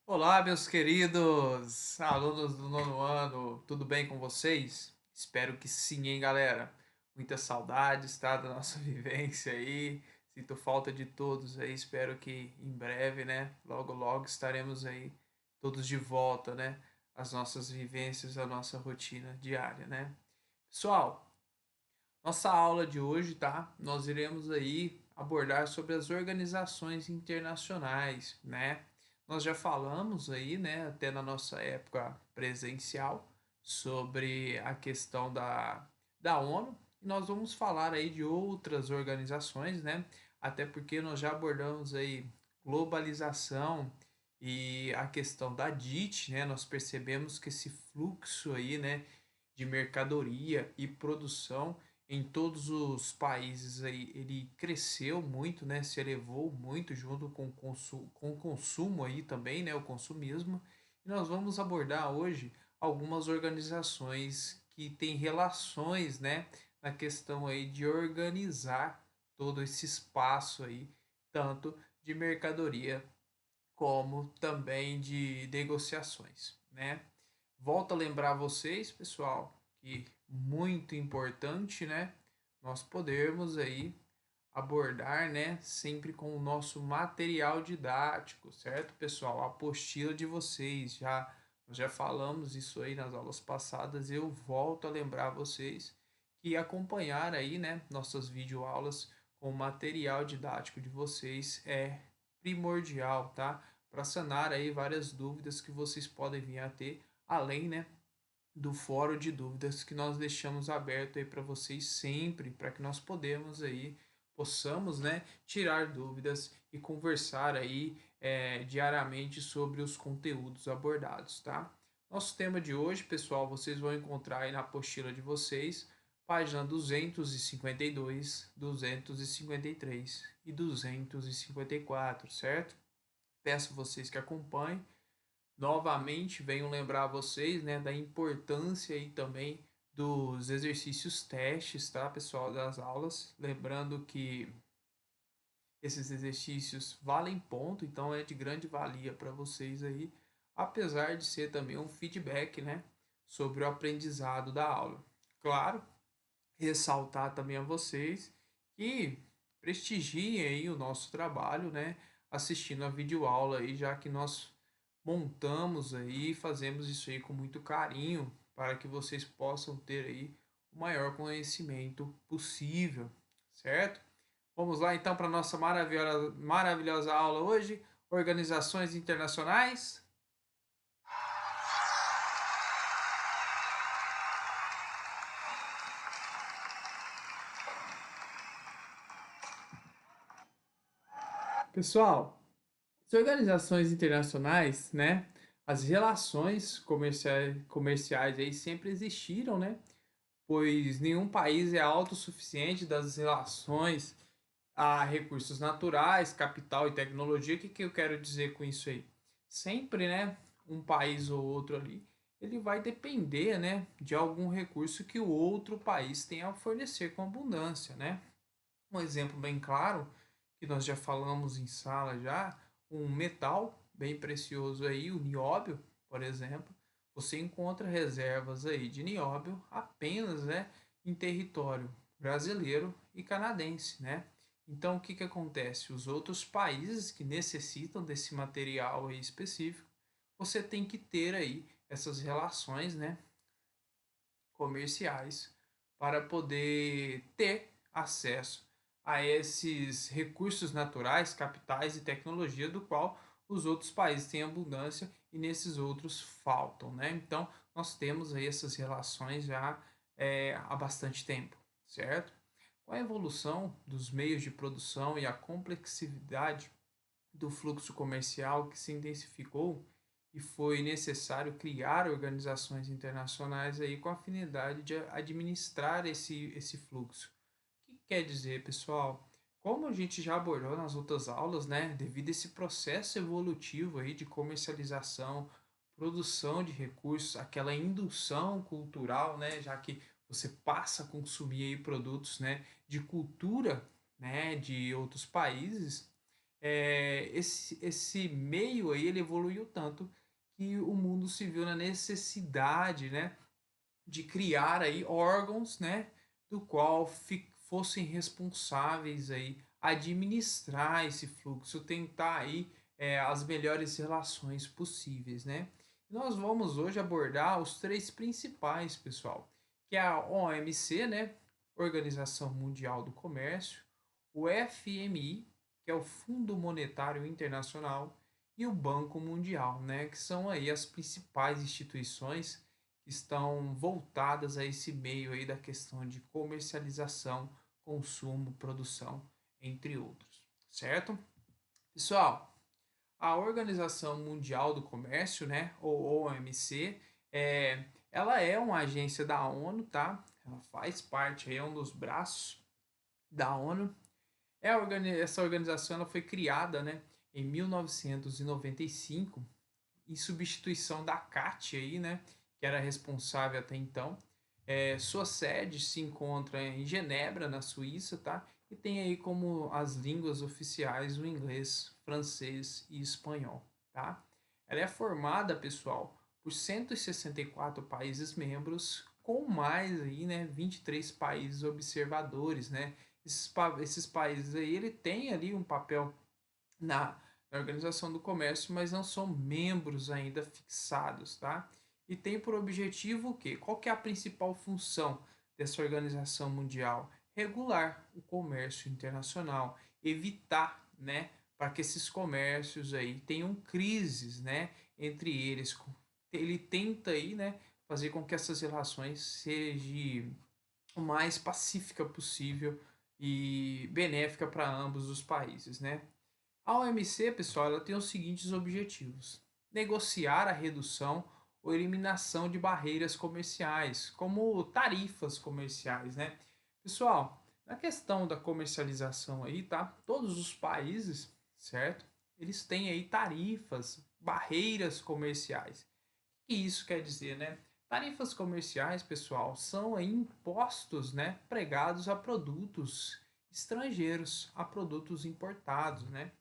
Olá, meus queridos alunos do nono ano, tudo bem com vocês? Espero que sim, hein, galera? Muita saudade, tá, da nossa vivência aí. Sinto falta de todos aí. Espero que em breve, né, logo logo estaremos aí todos de volta, né, às nossas vivências, à nossa rotina diária, né? Pessoal, nossa aula de hoje, tá? Nós iremos aí abordar sobre as organizações internacionais, né? Nós já falamos aí, né, até na nossa época presencial, sobre a questão da ONU, e nós vamos falar aí de outras organizações, né? Até porque nós já abordamos aí globalização e a questão da DIT, né? Nós percebemos que esse fluxo aí, né, de mercadoria e produção em todos os países aí ele cresceu muito, né? Se elevou muito junto com o consumo aí também, né? O consumismo. E nós vamos abordar hoje algumas organizações que têm relações, né? Na questão aí de organizar todo esse espaço aí, tanto de mercadoria como também de negociações, né? Volto a lembrar vocês, pessoal, que muito importante, né? Nós podermos aí abordar, né, sempre com o nosso material didático, certo, pessoal? A apostila de vocês, nós já falamos isso aí nas aulas passadas, eu volto a lembrar vocês que acompanhar aí, né, nossas videoaulas com o material didático de vocês é primordial, tá? Para sanar aí várias dúvidas que vocês podem vir a ter, além, né, do fórum de dúvidas que nós deixamos aberto aí para vocês sempre, para que nós possamos, né, tirar dúvidas e conversar aí diariamente sobre os conteúdos abordados, tá? Nosso tema de hoje, pessoal, vocês vão encontrar aí na apostila de vocês, página 252, 253 e 254, certo? Peço vocês que acompanhem. Novamente, venho lembrar vocês, né, da importância aí também dos exercícios testes, tá, pessoal, das aulas. Lembrando que esses exercícios valem ponto, então é de grande valia para vocês aí, apesar de ser também um feedback, né, sobre o aprendizado da aula. Claro, ressaltar também a vocês que prestigiem aí o nosso trabalho, né, assistindo a videoaula aí, já que nós montamos aí, fazemos isso aí com muito carinho para que vocês possam ter aí o maior conhecimento possível, certo? Vamos lá então para a nossa maravilhosa aula hoje, organizações internacionais. Pessoal, as organizações internacionais, né, as relações comerciais aí sempre existiram, né? Pois nenhum país é autossuficiente das relações a recursos naturais, capital e tecnologia. O que, que eu quero dizer com isso aí? Sempre, né, um país ou outro ali, ele vai depender, né, de algum recurso que o outro país tenha a fornecer com abundância, né? Um exemplo bem claro, que nós já falamos em sala já, um metal bem precioso aí, o nióbio, por exemplo, você encontra reservas aí de nióbio apenas, né, em território brasileiro e canadense, né? Então, o que que acontece? Os outros países que necessitam desse material aí específico, você tem que ter aí essas relações, né, comerciais para poder ter acesso a esses recursos naturais, capitais e tecnologia do qual os outros países têm abundância e nesses outros faltam, né? Então nós temos aí essas relações já há bastante tempo, certo? Com a evolução dos meios de produção e a complexidade do fluxo comercial que se intensificou e foi necessário criar organizações internacionais aí com a finalidade de administrar esse fluxo. O que quer dizer, pessoal? Como a gente já abordou nas outras aulas, né, devido a esse processo evolutivo aí de comercialização, produção de recursos, aquela indução cultural, né, já que você passa a consumir aí produtos, né, de cultura, né, de outros países, esse meio aí ele evoluiu tanto que o mundo se viu na necessidade, né, de criar aí órgãos, né, do qual fossem responsáveis aí administrar esse fluxo, tentar aí as melhores relações possíveis, né? Nós vamos hoje abordar os três principais, pessoal, que é a OMC, né, Organização Mundial do Comércio, o FMI, que é o Fundo Monetário Internacional, e o Banco Mundial, né, que são aí as principais instituições que estão voltadas a esse meio aí da questão de comercialização, consumo, produção, entre outros, certo? Pessoal, a Organização Mundial do Comércio, né, ou OMC, ela é uma agência da ONU, tá? Ela faz parte, é um dos braços da ONU. Essa organização ela foi criada, né, em 1995 em substituição da CAT aí, né, que era responsável até então. Sua sede se encontra em Genebra, na Suíça, tá? E tem aí como as línguas oficiais o inglês, francês e espanhol, tá? Ela é formada, pessoal, por 164 países membros, com mais aí, né, 23 países observadores, né? Esses países aí, ele tem ali um papel na, na Organização do Comércio, mas não são membros ainda fixados, tá? E tem por objetivo o quê? Qual que é a principal função dessa organização mundial? Regular o comércio internacional, evitar, né, para que esses comércios aí tenham crises, né, entre eles. Ele tenta aí, né, fazer com que essas relações sejam o mais pacífica possível e benéfica para ambos os países, né? A OMC, pessoal, ela tem os seguintes objetivos: negociar a redução ou eliminação de barreiras comerciais, como tarifas comerciais, né? Pessoal, na questão da comercialização aí, tá? Todos os países, certo? Eles têm aí tarifas, barreiras comerciais. O que isso quer dizer, né? Tarifas comerciais, pessoal, são aí impostos, né, pregados a produtos estrangeiros, a produtos importados, né?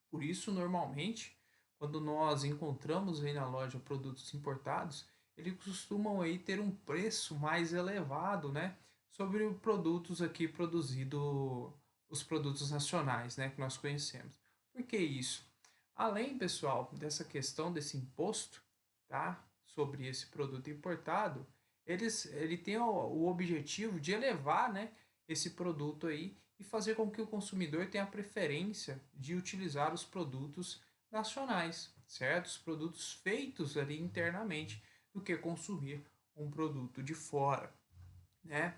Por isso, normalmente, quando nós encontramos aí na loja produtos importados, eles costumam aí ter um preço mais elevado, né, sobre os produtos aqui produzido, os produtos nacionais, né, que nós conhecemos. Por que isso? Além, pessoal, dessa questão desse imposto, tá, sobre esse produto importado, ele tem o objetivo de elevar, né, esse produto aí e fazer com que o consumidor tenha a preferência de utilizar os produtos nacionais, certo? Os produtos feitos ali internamente, do que consumir um produto de fora, né?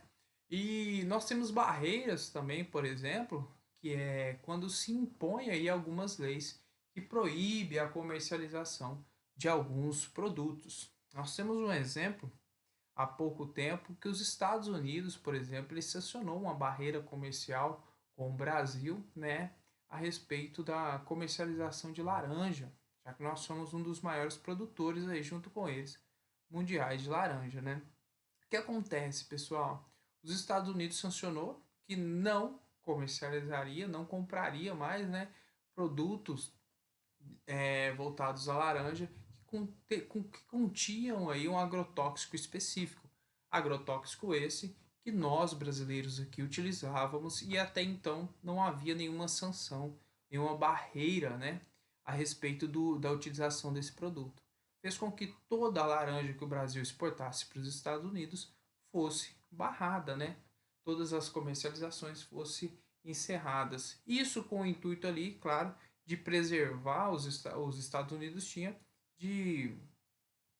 E nós temos barreiras também, por exemplo, que é quando se impõe aí algumas leis que proíbe a comercialização de alguns produtos. Nós temos um exemplo há pouco tempo que os Estados Unidos, por exemplo, ele sancionou uma barreira comercial com o Brasil, né, a respeito da comercialização de laranja, já que nós somos um dos maiores produtores aí junto com eles mundiais de laranja, né? O que acontece, pessoal? Os Estados Unidos sancionou que não comercializaria, não compraria mais, né, produtos voltados à laranja que continham aí um agrotóxico específico. Agrotóxico esse que nós brasileiros aqui utilizávamos e até então não havia nenhuma sanção, nenhuma barreira, né, a respeito da utilização desse produto. Fez com que toda a laranja que o Brasil exportasse para os Estados Unidos fosse barrada, né? Todas as comercializações fossem encerradas. Isso com o intuito ali, claro, de preservar os Estados Unidos tinha de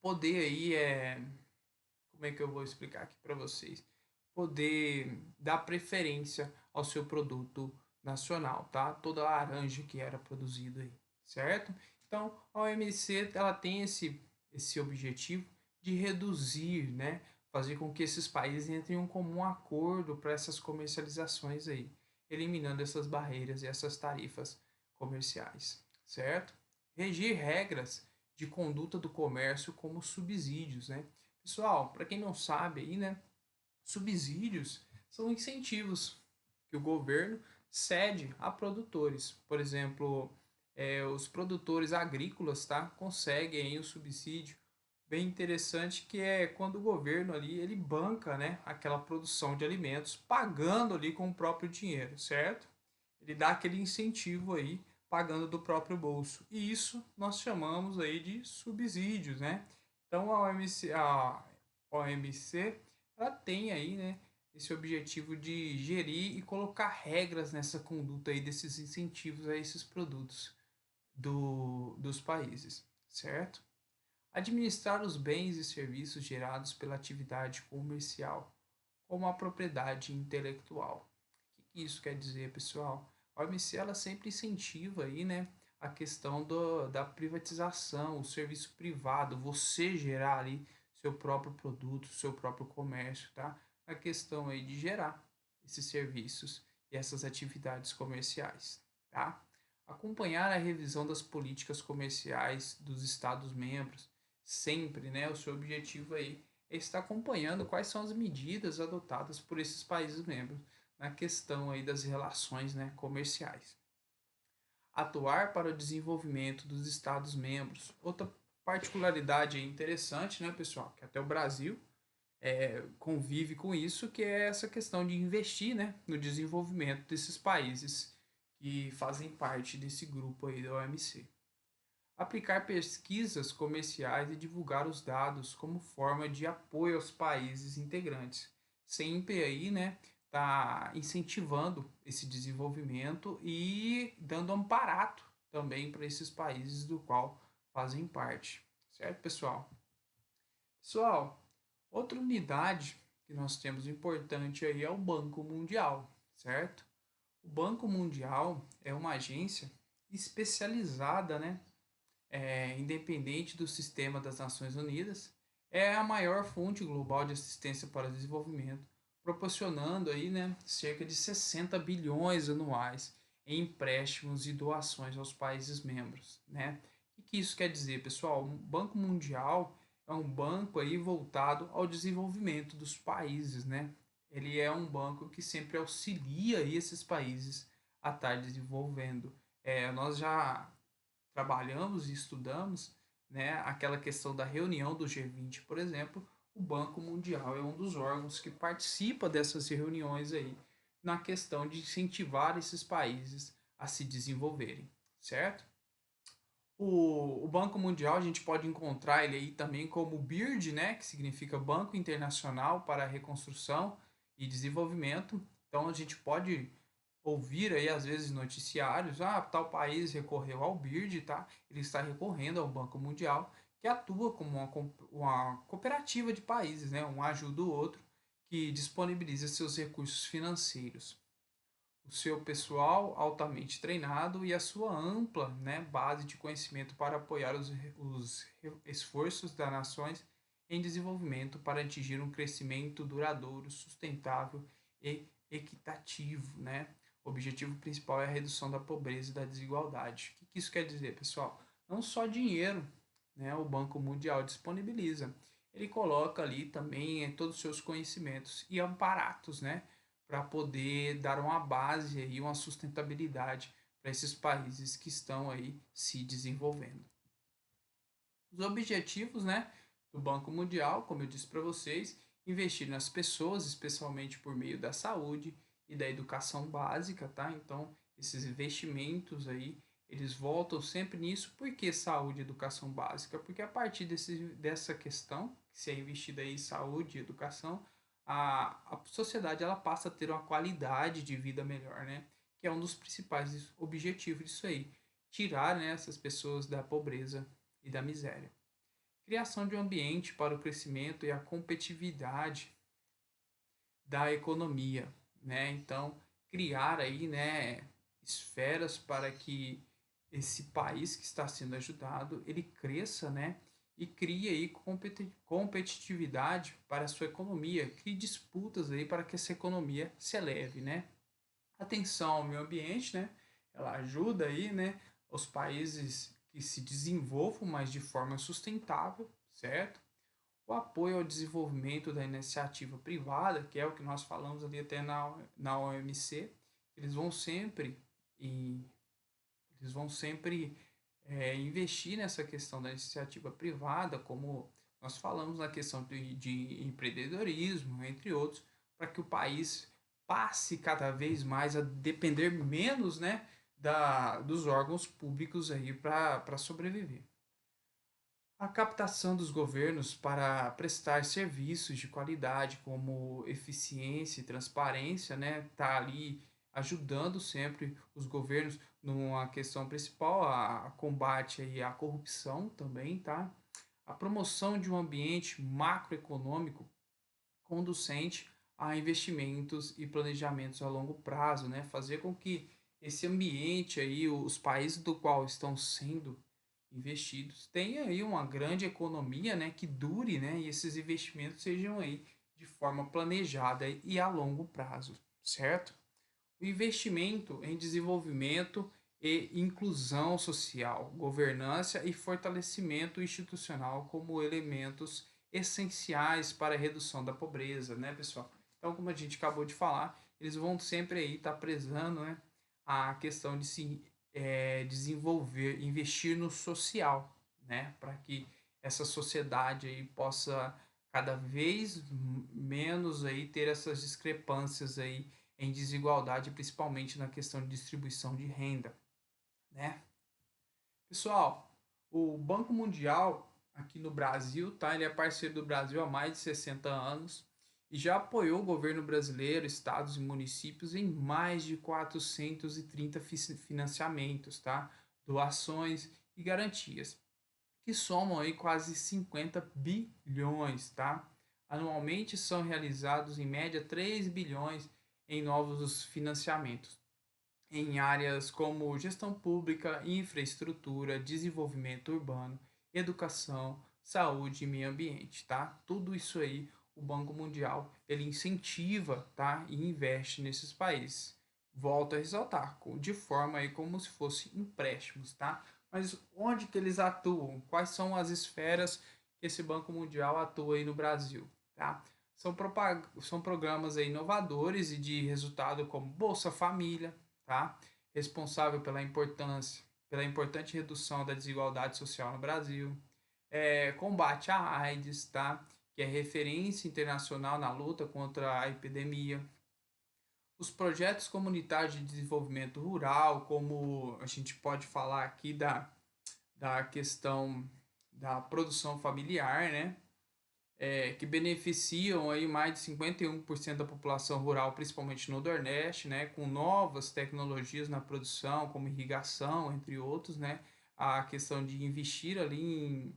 poder aí como é que eu vou explicar aqui para vocês, poder dar preferência ao seu produto nacional, tá? Toda a laranja que era produzida aí, certo? Então a OMC ela tem esse objetivo de reduzir, né? Fazer com que esses países entrem em um comum acordo para essas comercializações aí, eliminando essas barreiras e essas tarifas comerciais, certo? Regir regras de conduta do comércio como subsídios, né? Pessoal, para quem não sabe aí, né, subsídios são incentivos que o governo cede a produtores. Por exemplo, os produtores agrícolas, tá, conseguem aí o subsídio bem interessante, que é quando o governo ali ele banca, né, aquela produção de alimentos, pagando ali com o próprio dinheiro, certo? Ele dá aquele incentivo aí, pagando do próprio bolso. E isso nós chamamos aí de subsídios, né? Então a OMC ela tem aí, né, esse objetivo de gerir e colocar regras nessa conduta aí desses incentivos a esses produtos dos países, certo? Administrar os bens e serviços gerados pela atividade comercial, como a propriedade intelectual. O que isso quer dizer, pessoal? A OMC ela sempre incentiva aí, né, a questão da privatização, o serviço privado, você gerar ali seu próprio produto, seu próprio comércio, tá? A questão aí de gerar esses serviços e essas atividades comerciais, tá? Acompanhar a revisão das políticas comerciais dos Estados-membros, sempre, né? O seu objetivo aí é estar acompanhando quais são as medidas adotadas por esses países membros na questão aí das relações, né, comerciais. Atuar para o desenvolvimento dos Estados-membros. Outra particularidade interessante, né, pessoal, que até o Brasil convive com isso, que é essa questão de investir, né, no desenvolvimento desses países que fazem parte desse grupo aí da OMC. Aplicar pesquisas comerciais e divulgar os dados como forma de apoio aos países integrantes. Sempre aí, né, tá incentivando esse desenvolvimento e dando amparato também para esses países do qual fazem parte. Certo, pessoal? Pessoal, outra unidade que nós temos importante aí é o Banco Mundial, certo? O Banco Mundial é uma agência especializada, né, independente do sistema das Nações Unidas, é a maior fonte global de assistência para o desenvolvimento, proporcionando aí, né, cerca de 60 bilhões anuais em empréstimos e doações aos países membros, né? O que isso quer dizer, pessoal? O Banco Mundial é um banco aí voltado ao desenvolvimento dos países, né? Ele é um banco que sempre auxilia aí esses países a estar desenvolvendo. Nós já trabalhamos e estudamos, né, aquela questão da reunião do G20, por exemplo, o Banco Mundial é um dos órgãos que participa dessas reuniões aí na questão de incentivar esses países a se desenvolverem, certo? O Banco Mundial a gente pode encontrar ele aí também como BIRD, né, que significa Banco Internacional para a Reconstrução e Desenvolvimento. Então a gente pode ouvir aí às vezes noticiários, tal país recorreu ao BIRD, tá? Ele está recorrendo ao Banco Mundial, que atua como uma cooperativa de países, né? Um ajuda o outro, que disponibiliza seus recursos financeiros, o seu pessoal altamente treinado e a sua ampla, né, base de conhecimento para apoiar os esforços das nações em desenvolvimento para atingir um crescimento duradouro, sustentável e equitativo, né? O objetivo principal é a redução da pobreza e da desigualdade. O que isso quer dizer, pessoal? Não só dinheiro, né, o Banco Mundial disponibiliza. Ele coloca ali também todos os seus conhecimentos e amparatos, né, para poder dar uma base e uma sustentabilidade para esses países que estão aí se desenvolvendo. Os objetivos, né, do Banco Mundial, como eu disse para vocês, investir nas pessoas, especialmente por meio da saúde e da educação básica, tá? Então, esses investimentos aí, eles voltam sempre nisso. Por que saúde e educação básica? Porque a partir dessa questão, que se é investida aí em saúde e educação, a sociedade ela passa a ter uma qualidade de vida melhor, né? Que é um dos principais objetivos disso aí. Tirar, né, essas pessoas da pobreza e da miséria. Criação de um ambiente para o crescimento e a competitividade da economia, né? Então, criar aí, né, esferas para que esse país que está sendo ajudado, ele cresça, né? E crie aí competitividade para a sua economia, crie disputas aí para que essa economia se eleve, né? Atenção ao meio ambiente, né? Ela ajuda aí, né, os países que se desenvolvam, mas de forma sustentável, certo? O apoio ao desenvolvimento da iniciativa privada, que é o que nós falamos ali até na OMC, eles vão sempre e eles vão sempre investir nessa questão da iniciativa privada, como nós falamos na questão de empreendedorismo, entre outros, para que o país passe cada vez mais a depender menos, né, dos órgãos públicos aí para sobreviver. A captação dos governos para prestar serviços de qualidade, como eficiência e transparência, né, tá ali ajudando sempre os governos numa questão principal, a combate aí à corrupção também, tá? A promoção de um ambiente macroeconômico conducente a investimentos e planejamentos a longo prazo, né? Fazer com que esse ambiente aí, os países do qual estão sendo investidos, tenha aí uma grande economia, né, que dure, né, e esses investimentos sejam aí de forma planejada e a longo prazo, certo? O investimento em desenvolvimento e inclusão social, governança e fortalecimento institucional como elementos essenciais para a redução da pobreza, né, pessoal? Então, como a gente acabou de falar, eles vão sempre aí estar prezando, né, a questão de se desenvolver, investir no social, né, para que essa sociedade aí possa cada vez menos aí ter essas discrepâncias aí em desigualdade, principalmente na questão de distribuição de renda, né? Pessoal, o Banco Mundial aqui no Brasil, tá? Ele é parceiro do Brasil há mais de 60 anos e já apoiou o governo brasileiro, estados e municípios em mais de 430 financiamentos, tá? Doações e garantias, que somam aí quase 50 bilhões, tá? Anualmente são realizados em média 3 bilhões em novos financiamentos em áreas como gestão pública, infraestrutura, desenvolvimento urbano, educação, saúde e meio ambiente, tá? Tudo isso aí o Banco Mundial ele incentiva, tá? E investe nesses países. Volto a ressaltar, de forma aí como se fosse empréstimos, tá? Mas onde que eles atuam? Quais são as esferas que esse Banco Mundial atua aí no Brasil, tá? São programas aí inovadores e de resultado como Bolsa Família, tá? Responsável pela importante redução da desigualdade social no Brasil, combate à AIDS, tá? Que é referência internacional na luta contra a epidemia. Os projetos comunitários de desenvolvimento rural, como a gente pode falar aqui da questão da produção familiar, né? Que beneficiam aí mais de 51% da população rural, principalmente no Nordeste, né, com novas tecnologias na produção, como irrigação, entre outros, né, a questão de investir ali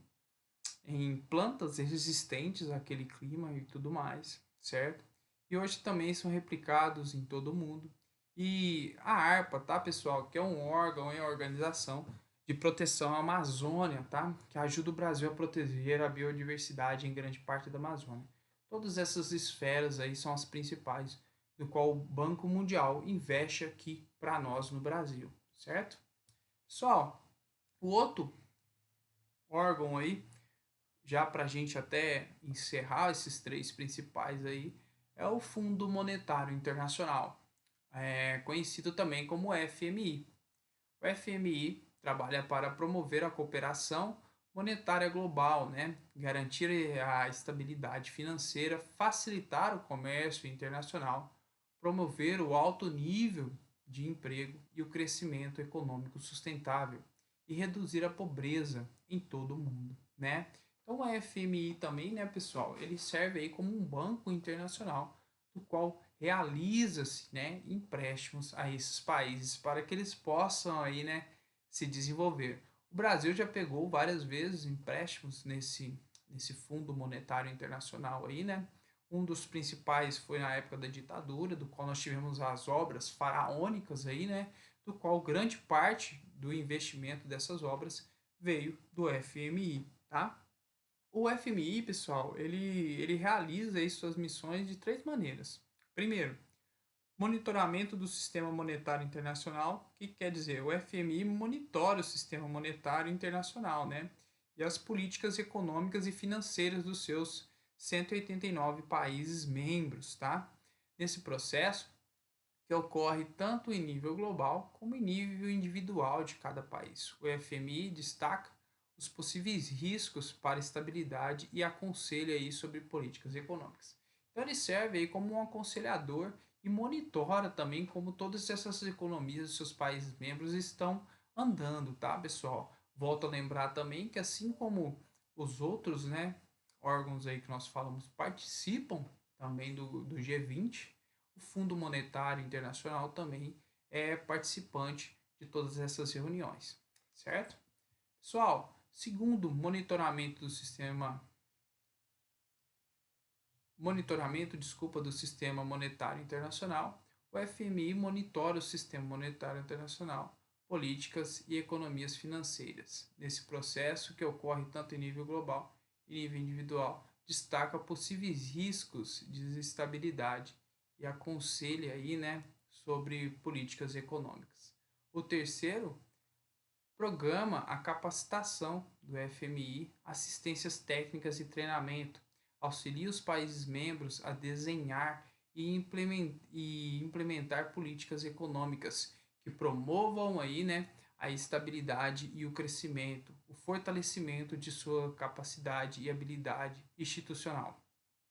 em plantas resistentes àquele clima e tudo mais, certo? E hoje também são replicados em todo o mundo. E a ARPA, tá, pessoal, que é um órgão e organização de proteção à Amazônia, tá? Que ajuda o Brasil a proteger a biodiversidade em grande parte da Amazônia. Todas essas esferas aí são as principais do qual o Banco Mundial investe aqui para nós no Brasil, certo? Pessoal, o outro órgão aí já para a gente até encerrar esses três principais aí, é o Fundo Monetário Internacional, conhecido também como FMI. O FMI trabalha para promover a cooperação monetária global, né? Garantir a estabilidade financeira, facilitar o comércio internacional, promover o alto nível de emprego e o crescimento econômico sustentável e reduzir a pobreza em todo o mundo, né? Então a FMI também, né, pessoal, ele serve aí como um banco internacional do qual realiza-se, né, empréstimos a esses países para que eles possam aí, né, se desenvolver. O Brasil já pegou várias vezes empréstimos nesse Fundo Monetário Internacional aí, né? Um dos principais foi na época da ditadura, do qual nós tivemos as obras faraônicas aí, né? Do qual grande parte do investimento dessas obras veio do FMI, tá? O FMI, pessoal, ele realiza aí suas missões de três maneiras. Primeiro, monitoramento do sistema monetário internacional. O que quer dizer? O FMI monitora o sistema monetário internacional, né? E as políticas econômicas e financeiras dos seus 189 países membros, tá? Nesse processo, que ocorre tanto em nível global como em nível individual de cada país. O FMI destaca os possíveis riscos para a estabilidade e aconselha aí sobre políticas econômicas. Então ele serve aí como um aconselhador e monitora também como todas essas economias dos seus países membros estão andando, tá, pessoal? Volto a lembrar também que assim como os outros, né, órgãos aí que nós falamos participam também do G20, o Fundo Monetário Internacional também é participante de todas essas reuniões, certo? Pessoal, segundo do Sistema Monetário Internacional, o FMI monitora o Sistema Monetário Internacional, políticas e economias financeiras. Nesse processo, que ocorre tanto em nível global e nível individual, destaca possíveis riscos de desestabilidade e aconselha aí, né, sobre políticas econômicas. O terceiro programa a capacitação do FMI, assistências técnicas e treinamento, auxilia os países membros a desenhar e implementar políticas econômicas que promovam aí, né, a estabilidade e o crescimento, o fortalecimento de sua capacidade e habilidade institucional.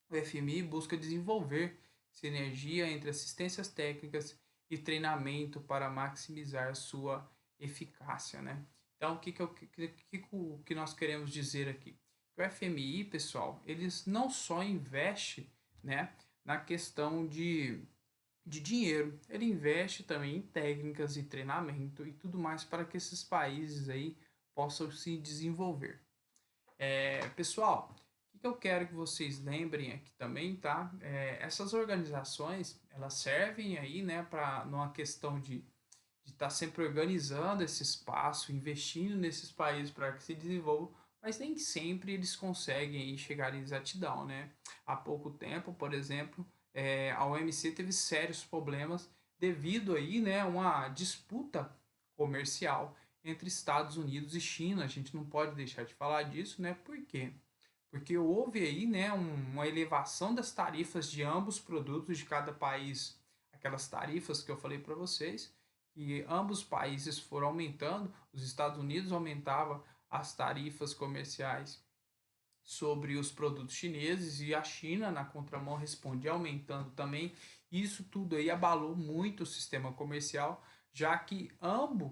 O FMI busca desenvolver sinergia entre assistências técnicas e treinamento para maximizar sua eficácia, né? Então, o que nós queremos dizer aqui? O FMI, pessoal, eles não só investe, né, na questão de dinheiro, ele investe também em técnicas e treinamento e tudo mais para que esses países aí possam se desenvolver. Pessoal, o que eu quero que vocês lembrem aqui também, tá? Essas organizações, elas servem aí, né, para numa questão de estar sempre organizando esse espaço, investindo nesses países para que se desenvolvam, mas nem sempre eles conseguem aí chegar em exatidão, né? Há pouco tempo, por exemplo, a OMC teve sérios problemas devido aí, né, a uma disputa comercial entre Estados Unidos e China. A gente não pode deixar de falar disso, né? Por quê? Porque houve aí, né, uma elevação das tarifas de ambos os produtos de cada país, aquelas tarifas que eu falei para vocês, e ambos os países foram aumentando. Os Estados Unidos aumentava as tarifas comerciais sobre os produtos chineses e a China, na contramão, respondia aumentando também. Isso tudo aí abalou muito o sistema comercial, já que ambos,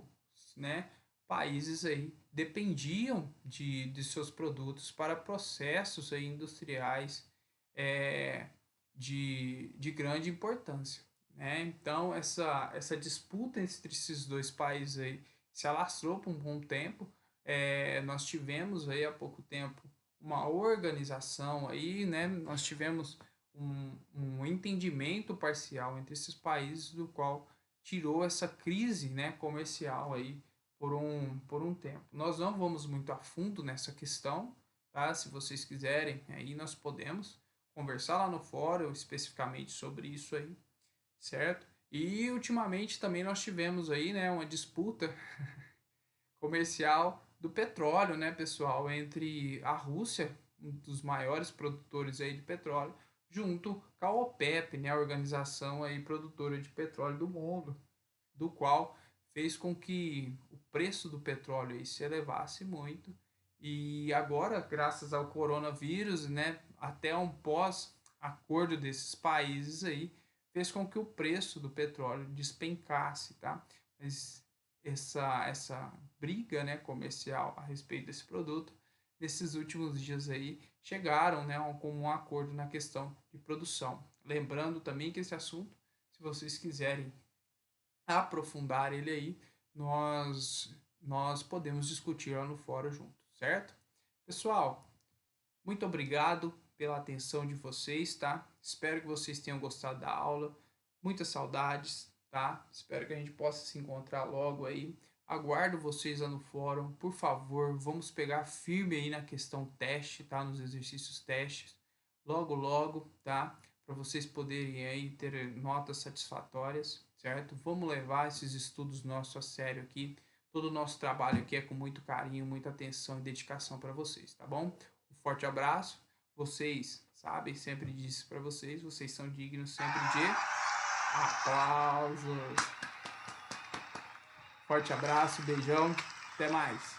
né, países aí dependiam de seus produtos para processos aí industriais é, de grande importância. Né? Então, essa disputa entre esses dois países aí se alastrou por um bom tempo. Nós tivemos aí há pouco tempo uma organização aí, né? Nós tivemos um entendimento parcial entre esses países, do qual tirou essa crise, né, comercial aí por um tempo. Nós não vamos muito a fundo nessa questão, tá? Se vocês quiserem, aí nós podemos conversar lá no fórum especificamente sobre isso aí, certo? E ultimamente também nós tivemos aí, né, uma disputa comercial do petróleo, né, pessoal, entre a Rússia, um dos maiores produtores aí de petróleo, junto com a OPEP, né, a organização aí produtora de petróleo do mundo, do qual fez com que o preço do petróleo aí se elevasse muito. E agora, graças ao coronavírus, né, até um pós-acordo desses países aí, fez com que o preço do petróleo despencasse, tá? Mas essa briga, né, comercial a respeito desse produto, nesses últimos dias aí, chegaram, né, com um acordo na questão de produção. Lembrando também que esse assunto, se vocês quiserem aprofundar ele aí, nós podemos discutir lá no fórum junto, certo? Pessoal, muito obrigado pela atenção de vocês, tá? Espero que vocês tenham gostado da aula. Muitas saudades, tá? Espero que a gente possa se encontrar logo aí. Aguardo vocês lá no fórum. Por favor, vamos pegar firme aí na questão teste, tá? Nos exercícios testes. Logo, logo, tá? Para vocês poderem aí ter notas satisfatórias, certo? Vamos levar esses estudos nossos a sério aqui. Todo o nosso trabalho aqui é com muito carinho, muita atenção e dedicação para vocês, tá bom? Um forte abraço. Vocês sabem, sempre disse para vocês, vocês são dignos sempre de Aplausos. Forte abraço, beijão. Até mais.